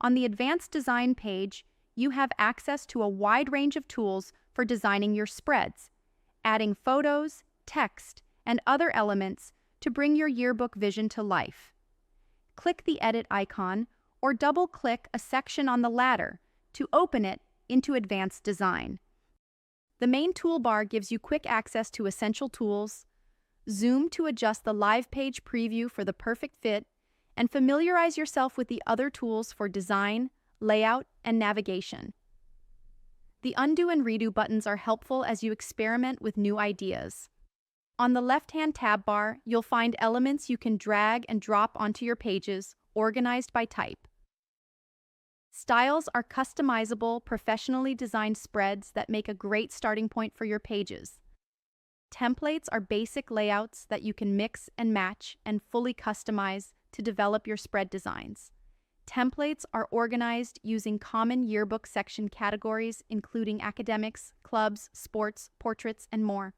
On the Advanced Design page, you have access to a wide range of tools for designing your spreads, adding photos, text, and other elements to bring your yearbook vision to life. Click the Edit icon or double-click a section on the ladder to open it into Advanced Design. The main toolbar gives you quick access to essential tools, zoom to adjust the live page preview for the perfect fit, and familiarize yourself with the other tools for design, layout, and navigation. The undo and redo buttons are helpful as you experiment with new ideas. On the left-hand tab bar, you'll find elements you can drag and drop onto your pages, organized by type. Styles are customizable, professionally designed spreads that make a great starting point for your pages. Templates are basic layouts that you can mix and match and fully customize to develop your spread designs. Templates are organized using common yearbook section categories, including academics, clubs, sports, portraits, and more.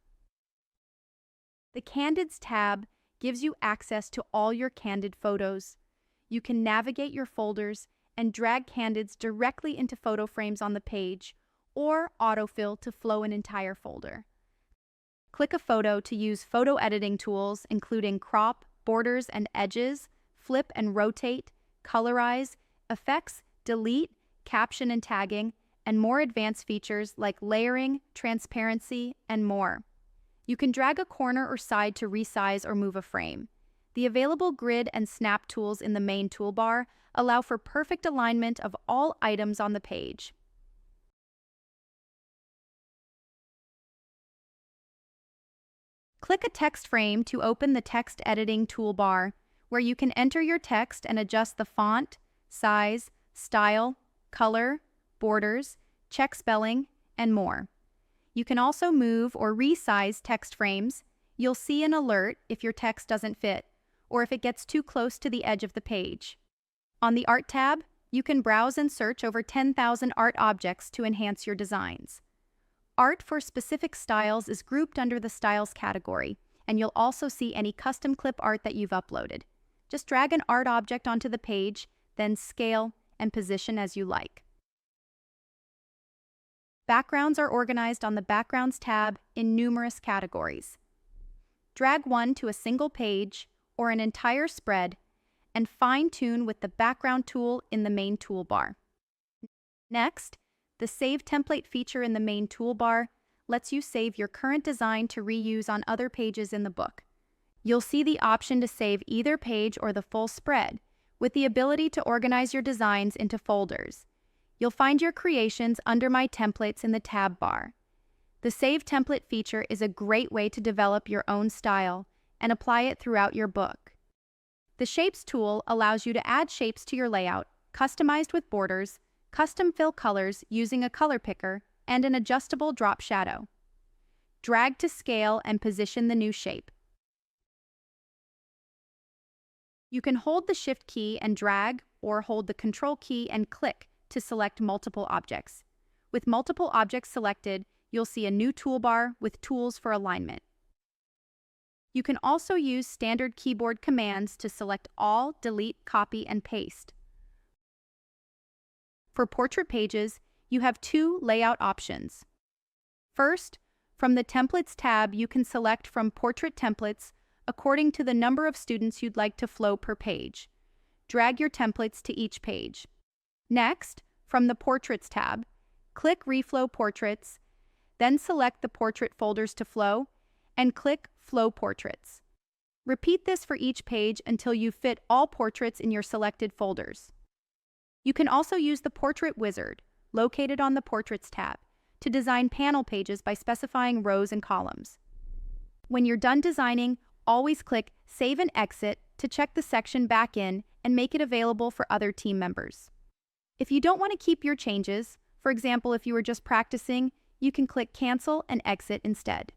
The Candids tab gives you access to all your candid photos. You can navigate your folders and drag candids directly into photo frames on the page, or autofill to flow an entire folder. Click a photo to use photo editing tools, including crop, borders and edges, flip and rotate, colorize, effects, delete, caption and tagging, and more advanced features like layering, transparency, and more. You can drag a corner or side to resize or move a frame. The available grid and snap tools in the main toolbar allow for perfect alignment of all items on the page. Click a text frame to open the text editing toolbar, where you can enter your text and adjust the font, size, style, color, borders, check spelling, and more. You can also move or resize text frames. You'll see an alert if your text doesn't fit, or if it gets too close to the edge of the page. On the Art tab, you can browse and search over 10,000 art objects to enhance your designs. Art for specific styles is grouped under the Styles category, and you'll also see any custom clip art that you've uploaded. Just drag an art object onto the page, then scale and position as you like. Backgrounds are organized on the Backgrounds tab in numerous categories. Drag one to a single page or an entire spread, and fine-tune with the Background tool in the main toolbar. Next, the Save Template feature in the main toolbar lets you save your current design to reuse on other pages in the book. You'll see the option to save either page or the full spread, with the ability to organize your designs into folders. You'll find your creations under My Templates in the tab bar. The Save Template feature is a great way to develop your own style and apply it throughout your book. The Shapes tool allows you to add shapes to your layout, customized with borders, custom fill colors using a color picker, and an adjustable drop shadow. Drag to scale and position the new shape. You can hold the Shift key and drag, or hold the Control key and click to select multiple objects. With multiple objects selected, you'll see a new toolbar with tools for alignment. You can also use standard keyboard commands to select all, delete, copy, and paste. For portrait pages, you have two layout options. First, from the Templates tab, you can select from Portrait Templates according to the number of students you'd like to flow per page. Drag your templates to each page. Next, from the Portraits tab, click Reflow Portraits, then select the portrait folders to flow, and click Flow Portraits. Repeat this for each page until you fit all portraits in your selected folders. You can also use the Portrait Wizard, located on the Portraits tab, to design panel pages by specifying rows and columns. When you're done designing, always click Save and Exit to check the section back in and make it available for other team members. If you don't want to keep your changes, for example, if you were just practicing, you can click Cancel and Exit instead.